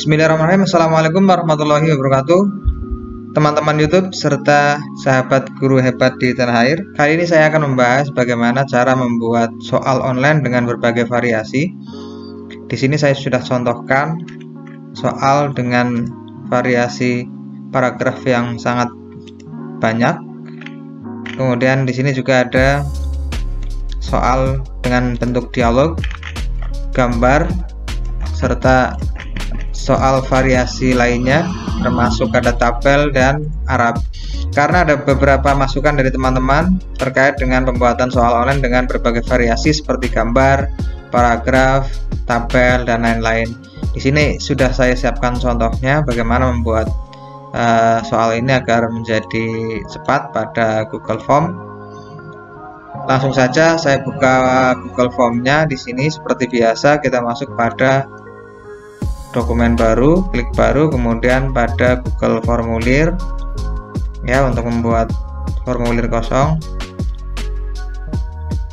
Bismillahirrahmanirrahim. Assalamualaikum warahmatullahi wabarakatuh, teman-teman YouTube serta sahabat guru hebat di tanah air. Kali ini saya akan membahas bagaimana cara membuat soal online dengan berbagai variasi. Di sini saya sudah contohkan soal dengan variasi paragraf yang sangat banyak. Kemudian di sini juga ada soal dengan bentuk dialog, gambar, serta soal variasi lainnya, termasuk ada tabel dan Arab. Karena ada beberapa masukan dari teman-teman terkait dengan pembuatan soal online dengan berbagai variasi seperti gambar, paragraf, tabel, dan lain-lain. Di sini sudah saya siapkan contohnya bagaimana membuat soal ini agar menjadi cepat pada Google Form. Langsung saja saya buka Google Form-nya. Di sini seperti biasa kita masuk pada dokumen baru, klik baru, kemudian pada Google Formulir ya, untuk membuat formulir kosong.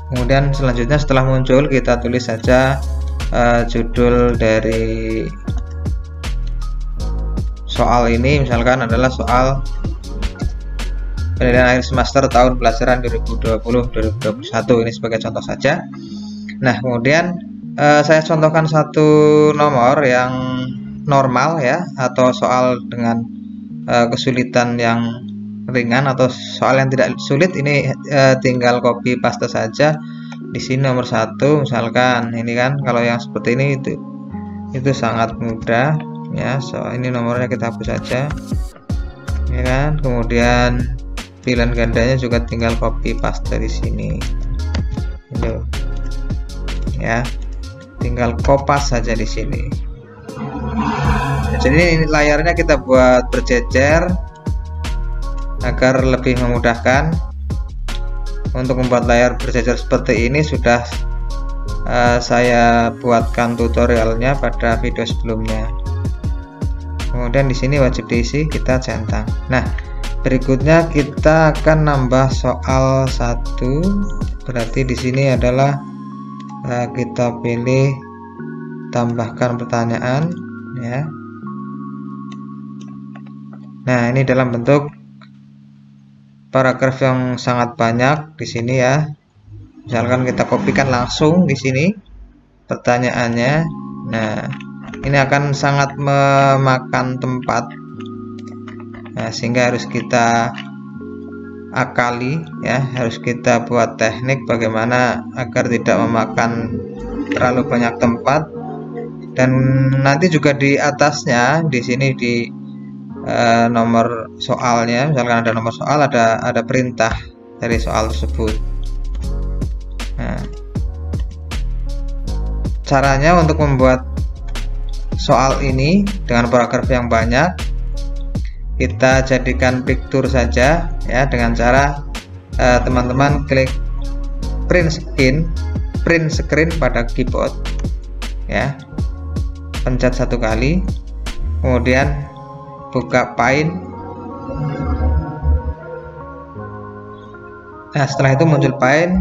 Kemudian selanjutnya setelah muncul kita tulis saja judul dari soal ini, misalkan adalah soal penilaian akhir semester tahun pelajaran 2020-2021, ini sebagai contoh saja. Nah, kemudian saya contohkan satu nomor yang normal ya, atau soal dengan kesulitan yang ringan atau soal yang tidak sulit. Ini tinggal copy paste saja. Di sini nomor 1 misalkan ini kan, kalau yang seperti ini itu sangat mudah ya. Ini nomornya kita hapus saja ya kan. Kemudian pilihan gandanya juga tinggal copy paste di sini itu ya, tinggal kopas saja di sini. Jadi ini layarnya kita buat berjejer agar lebih memudahkan. Untuk membuat layar berjejer seperti ini sudah saya buatkan tutorialnya pada video sebelumnya. Kemudian di sini wajib diisi, kita centang. Nah, berikutnya kita akan nambah soal 1. Berarti di sini adalah kita pilih tambahkan pertanyaan ya. Nah, ini dalam bentuk paragraf yang sangat banyak di sini ya. Misalkan kita kopikan langsung di sini pertanyaannya. Nah, ini akan sangat memakan tempat. Nah, sehingga harus kita akali ya, harus kita buat teknik bagaimana agar tidak memakan terlalu banyak tempat. Dan nanti juga di atasnya di sini di nomor soalnya, misalkan ada nomor soal, ada perintah dari soal tersebut. Nah, caranya untuk membuat soal ini dengan paragraf yang banyak, kita jadikan picture saja ya, dengan cara teman-teman klik print screen pada keyboard ya, pencet 1 kali, kemudian buka Paint. Nah, setelah itu muncul Paint,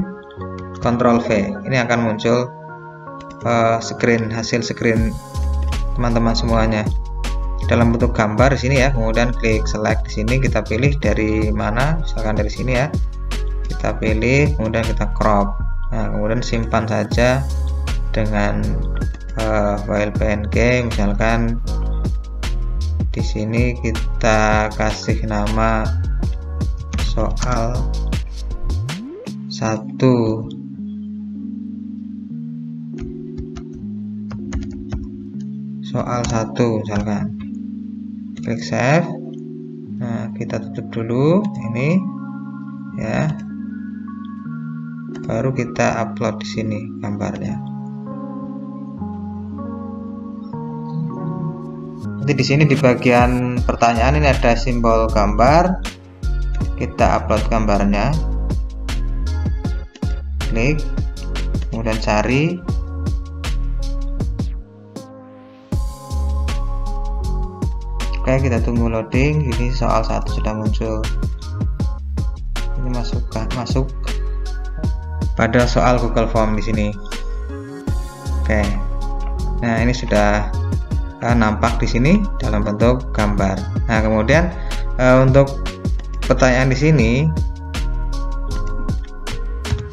Ctrl V, ini akan muncul hasil screen teman-teman semuanya dalam bentuk gambar di sini ya. Kemudian klik select di sini, kita pilih dari mana, misalkan dari sini ya, kita pilih, kemudian kita crop. Nah, kemudian simpan saja dengan file PNG. Misalkan di sini kita kasih nama soal 1. Soal 1 misalkan. Klik save. Nah, kita tutup dulu ini ya. Baru kita upload di sini gambarnya. Nanti di sini di bagian pertanyaan ini ada simbol gambar. Kita upload gambarnya. Klik, kemudian cari. Oke, kita tunggu loading. Ini soal 1 sudah muncul. Ini masuk pada soal Google Form di sini. Oke. Nah, ini sudah nampak di sini dalam bentuk gambar. Nah, kemudian untuk pertanyaan di sini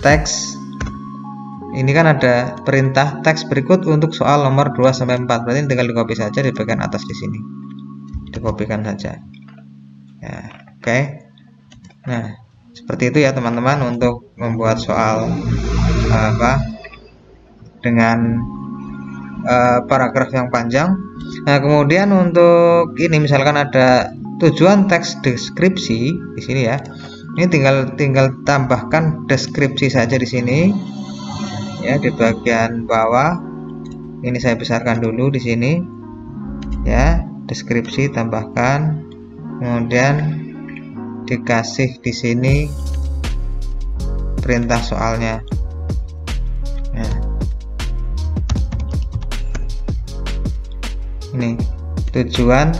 teks ini kan ada perintah teks berikut untuk soal nomor 2 sampai 4. Berarti tinggal di copy saja di bagian atas di sini. Dikopikan saja. Ya, oke. Nah, seperti itu ya teman-teman untuk membuat soal dengan paragraf yang panjang. Nah, kemudian untuk ini misalkan ada tujuan teks deskripsi di sini ya. Ini tinggal tambahkan deskripsi saja di sini. Ya, di bagian bawah ini saya besarkan dulu di sini ya, deskripsi tambahkan, kemudian dikasih di sini perintah soalnya. Nah, ini tujuan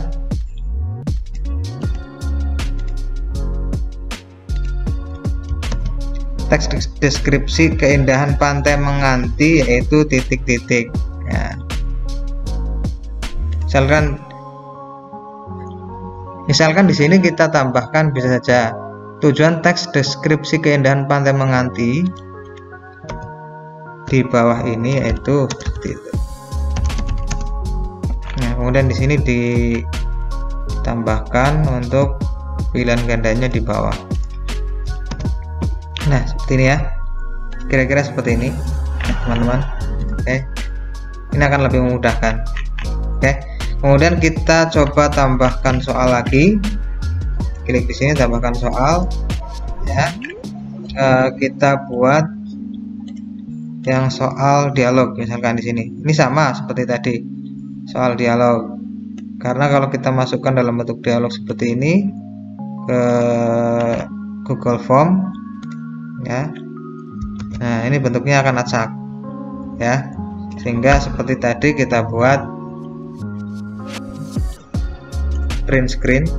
teks deskripsi keindahan pantai Menganti yaitu titik-titik. Ya. Misalkan di sini kita tambahkan bisa saja tujuan teks deskripsi keindahan pantai Menganti di bawah ini yaitu titik. Nah, kemudian di sini ditambahkan untuk pilihan gandanya di bawah. Nah, seperti ini ya, kira-kira seperti ini teman-teman. Oke, ini akan lebih memudahkan. Oke, kemudian kita coba tambahkan soal lagi. Klik di sini tambahkan soal ya. Kita buat yang soal dialog misalkan di sini. Ini sama seperti tadi soal dialog, karena kalau kita masukkan dalam bentuk dialog seperti ini ke Google Form ya, nah ini bentuknya akan acak ya, sehingga seperti tadi kita buat print screen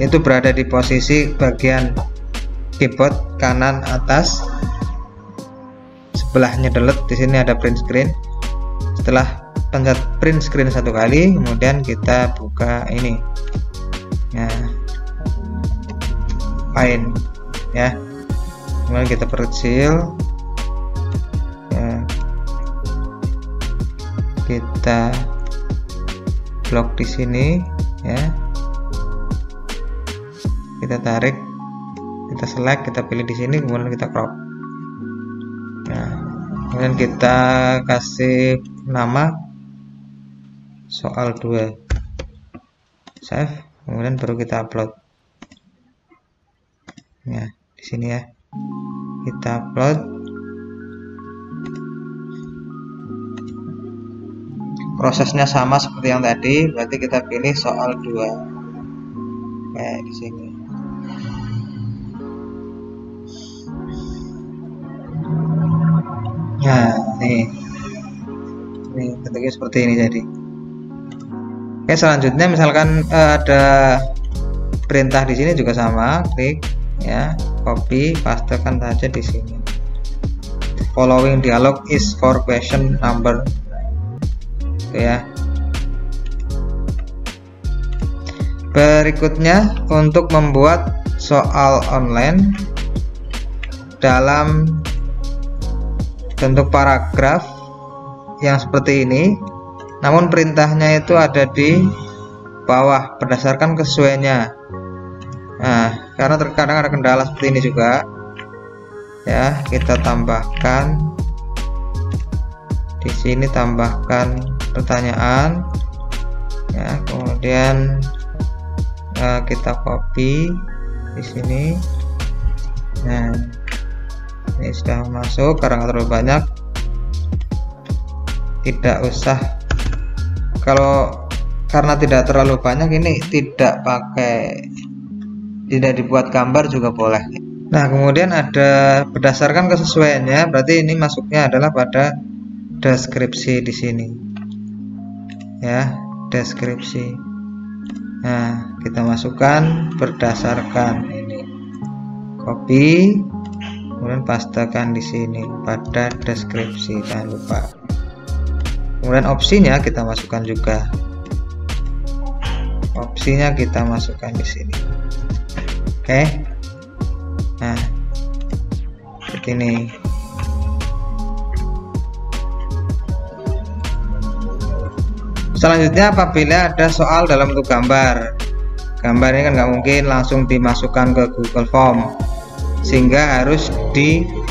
itu berada di posisi bagian keyboard kanan atas, sebelahnya delete. Di sini ada print screen. Setelah pencet print screen satu kali, kemudian kita buka ini ya, Paint ya, kemudian kita perkecil ya, kita blok di sini ya, kita tarik, kita select, kita pilih di sini, kemudian kita crop. Nah, kemudian kita kasih nama soal 2, save, kemudian baru kita upload. Ya, di sini ya, kita upload. Prosesnya sama seperti yang tadi, berarti kita pilih soal 2 kayak di sini. Nah, nih bentuknya seperti ini jadi. Oke, selanjutnya misalkan ada perintah di sini juga sama, klik ya, copy, pastekan saja di sini. Following dialog is for question number. Oke ya. Berikutnya untuk membuat soal online dalam bentuk paragraf yang seperti ini, namun perintahnya itu ada di bawah berdasarkan kesesuaiannya. Nah, karena terkadang ada kendala seperti ini juga ya, kita tambahkan di sini, tambahkan pertanyaan ya, kemudian kita copy di sini. Nah, ini sudah masuk, karena nggak terlalu banyak, tidak usah, karena tidak terlalu banyak ini tidak dibuat gambar juga boleh. Nah, kemudian ada berdasarkan kesesuaiannya, berarti ini masuknya adalah pada deskripsi di sini ya, deskripsi. Nah, kita masukkan berdasarkan ini, copy kemudian pastekan di sini pada deskripsi, jangan lupa. Kemudian opsinya kita masukkan juga, opsinya kita masukkan di sini. Oke, nah seperti ini. Selanjutnya, apabila ada soal dalam bentuk gambar, gambar ini kan nggak mungkin langsung dimasukkan ke Google Form, sehingga harus dibuat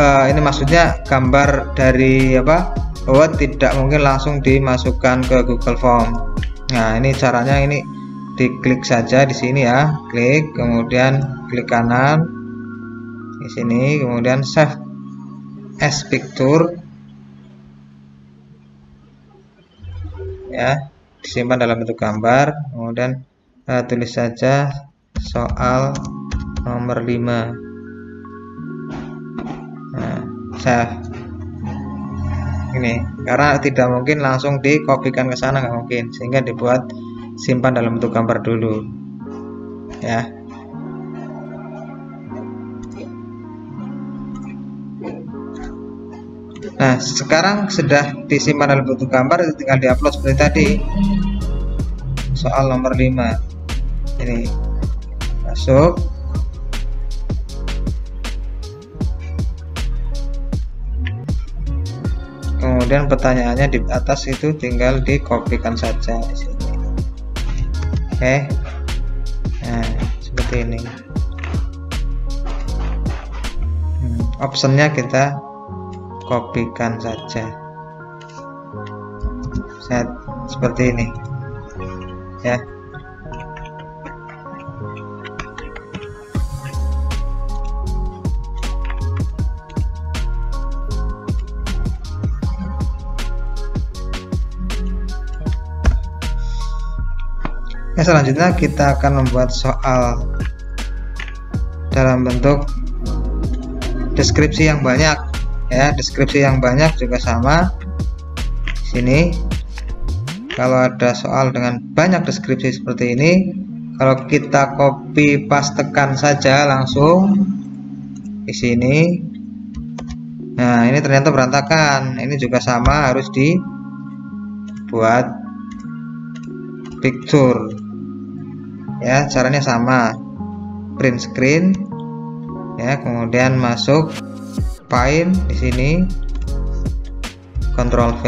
ini maksudnya gambar dari Word tidak mungkin langsung dimasukkan ke Google Form. Nah, ini caranya, ini diklik saja di sini ya, klik, kemudian klik kanan di sini, kemudian save as picture ya, disimpan dalam bentuk gambar, kemudian tulis saja soal nomor 5. Nah, save. Ini karena tidak mungkin langsung dikopikan ke sana, nggak mungkin, sehingga dibuat simpan dalam bentuk gambar dulu ya. Nah, sekarang sudah disimpan dalam bentuk gambar, tinggal diupload seperti tadi. Soal nomor 5 ini masuk, kemudian pertanyaannya di atas itu tinggal dikopikan saja di sini. Oke, nah seperti ini. Optionnya kita kopikan saja, set seperti ini ya. Selanjutnya kita akan membuat soal dalam bentuk deskripsi yang banyak ya. Deskripsi yang banyak juga sama di sini. Kalau ada soal dengan banyak deskripsi seperti ini, kalau kita copy pastekan saja langsung di sini, nah ini ternyata berantakan. Ini juga sama, harus dibuat picture ya. Caranya sama, print screen ya, kemudian masuk Paint di sini, Ctrl V,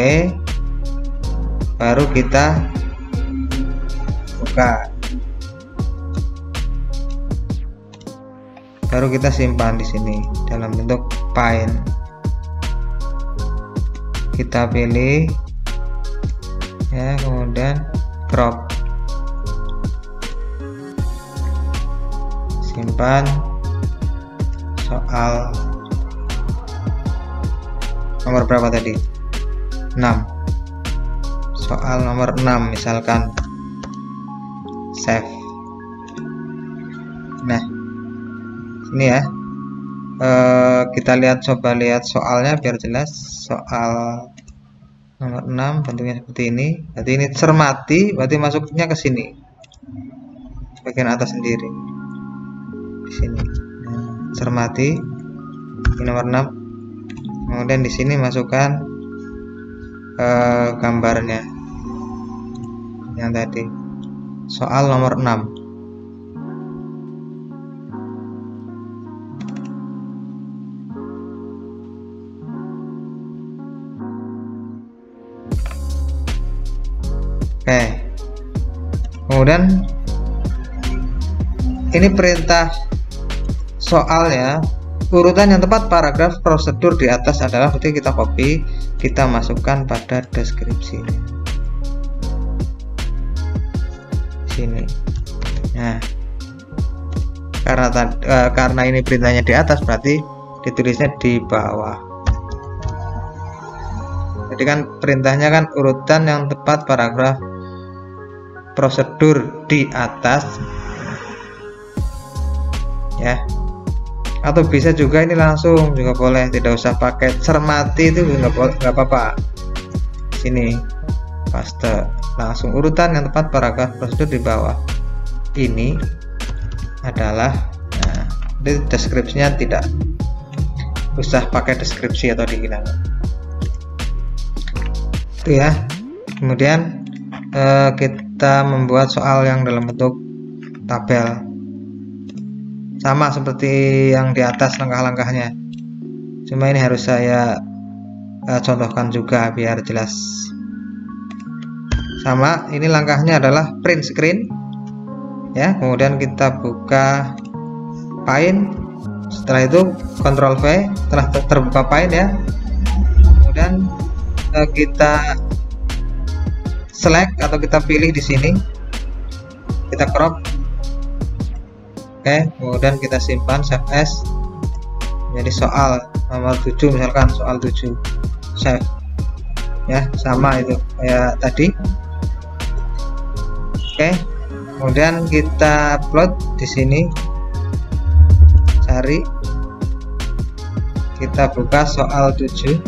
baru kita buka, baru kita simpan di sini dalam bentuk Paint. Kita pilih ya, kemudian crop, simpan soal nomor berapa tadi, 6, soal nomor 6 misalkan, save. Nah ini ya, kita coba lihat soalnya biar jelas. Soal nomor 6 bentuknya seperti ini, berarti ini cermati, berarti masuknya ke sini bagian atas sendiri di sini. Nah, cermati ini nomor 6, kemudian di sini masukkan gambarnya yang tadi, soal nomor 6. Oke, kemudian ini perintah soalnya, urutan yang tepat paragraf prosedur di atas adalah, berarti kita copy, kita masukkan pada deskripsi sini. Nah, karena ini perintahnya di atas, berarti ditulisnya di bawah. Jadi kan perintahnya kan urutan yang tepat paragraf prosedur di atas ya. Atau bisa juga ini langsung juga boleh, tidak usah pakai cermati, itu nggak apa-apa. Sini paste langsung urutan yang tepat paragraf prosedur di bawah. Ini adalah, nah Jadi deskripsinya tidak usah pakai deskripsi atau dihilangkan. Itu ya. Kemudian kita membuat soal yang dalam bentuk tabel, sama seperti yang di atas langkah-langkahnya, cuma ini harus saya contohkan juga biar jelas. Sama, ini langkahnya adalah print screen ya, kemudian kita buka Paint, setelah itu Ctrl V setelah terbuka Paint ya, kemudian kita select atau kita pilih di sini, kita crop. Oke, kemudian kita simpan, save as. Jadi soal nomor 7 misalkan, soal 7 save ya, sama itu kayak tadi. Oke, kemudian kita upload di sini, cari, kita buka soal 7.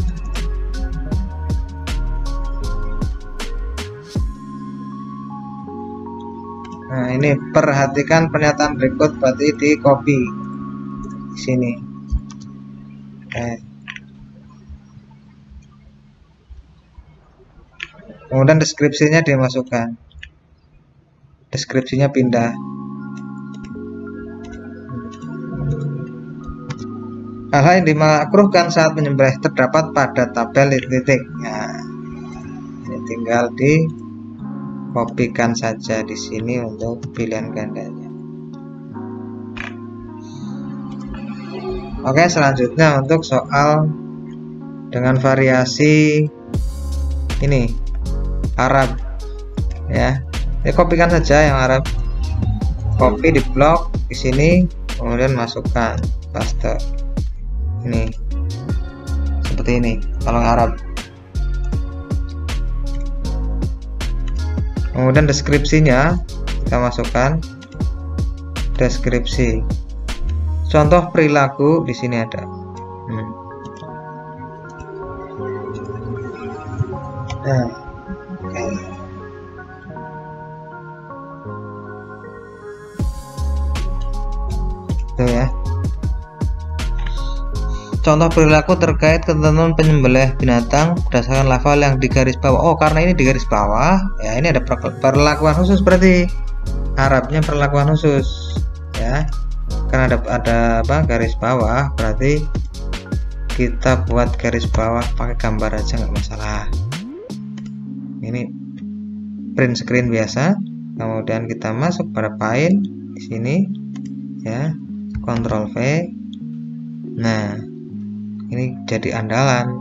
Nah, ini perhatikan pernyataan berikut, berarti di copy di sini. Oke. Kemudian deskripsinya dimasukkan. Deskripsinya pindah. Hal-hal yang dimakruhkan saat menyembelih terdapat pada tabel titik. Nah, ini tinggal di kopikan saja di sini untuk pilihan gandanya. Oke, selanjutnya untuk soal dengan variasi ini Arab ya. Kopikan saja yang Arab, copy di blok di sini, kemudian masukkan paste. Ini seperti ini kalau Arab. Kemudian deskripsinya kita masukkan, deskripsi. Contoh perilaku di sini ada. Nah, okay. Itu ya. Contoh perilaku terkait ketentuan penyembelih binatang berdasarkan lafal yang di garis bawah. Oh, karena ini di garis bawah, ya ini ada perlakuan khusus, berarti Arabnya perlakuan khusus, ya. Karena ada apa garis bawah, berarti kita buat garis bawah pakai gambar aja nggak masalah. Ini print screen biasa, kemudian kita masuk pada Paint di sini, ya, Ctrl V. Nah. Ini jadi andalan,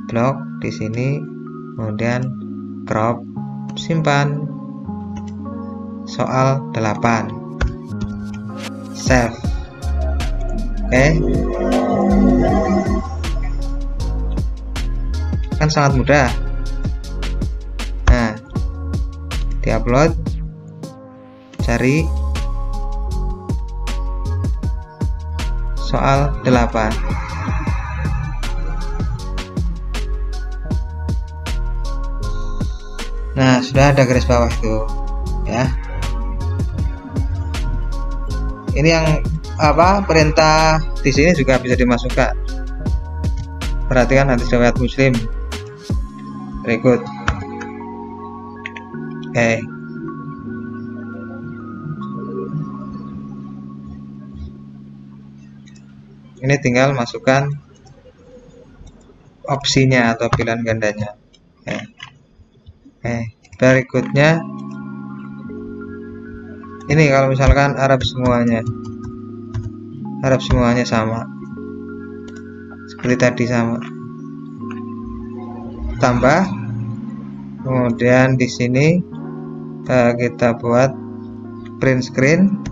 blok di sini, kemudian crop, simpan, soal 8, save. Oke, kan sangat mudah. Nah, diupload, cari soal 8. Nah, sudah ada garis bawah itu, ya. Ini yang apa perintah di sini juga bisa dimasukkan. Perhatikan hadis riwayat Muslim berikut. Oke. Ini tinggal masukkan opsinya atau pilihan gandanya. Berikutnya ini kalau misalkan Arab semuanya sama seperti tadi, sama tambah, kemudian di sini kita buat print screen,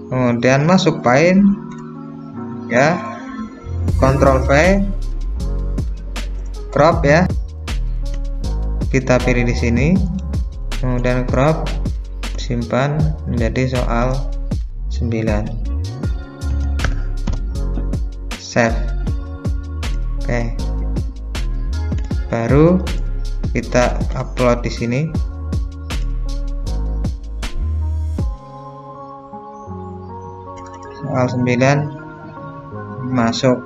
kemudian masuk Paint ya, Ctrl V, crop ya, kita pilih di sini, kemudian crop, simpan menjadi soal 9, save. Oke, baru kita upload di sini. soal 9 masuk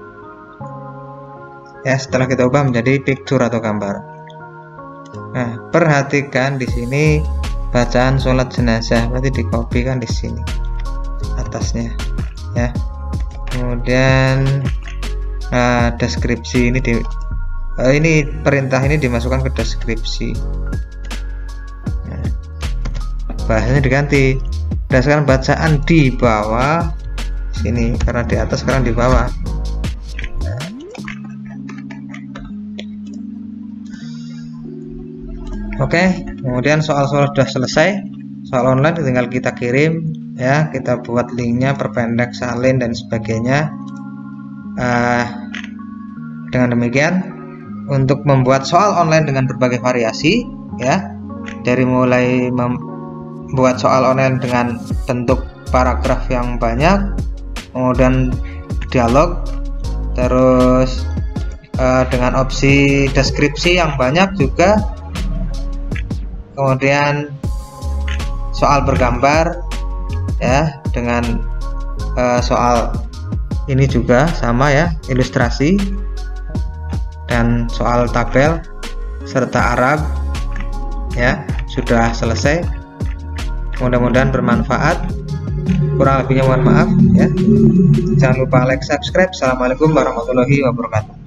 ya, setelah kita ubah menjadi picture atau gambar. Nah, perhatikan di sini bacaan sholat jenazah, berarti dikopikan di sini atasnya ya. Kemudian deskripsi ini ini perintah ini dimasukkan ke deskripsi. Nah, bahasanya diganti berdasarkan bacaan di bawah sini, karena di atas sekarang di bawah. Oke, kemudian soal-soal sudah selesai, soal online tinggal kita kirim ya, kita buat linknya, perpendek, salin dan sebagainya. Dengan demikian, untuk membuat soal online dengan berbagai variasi ya, dari mulai membuat soal online dengan bentuk paragraf yang banyak, kemudian dialog, terus dengan opsi deskripsi yang banyak juga, kemudian soal bergambar ya, dengan soal ini juga sama ya, ilustrasi, dan soal tabel serta Arab ya, sudah selesai. Mudah-mudahan bermanfaat, kurang lebihnya mohon maaf ya. Jangan lupa like, subscribe. Assalamualaikum warahmatullahi wabarakatuh.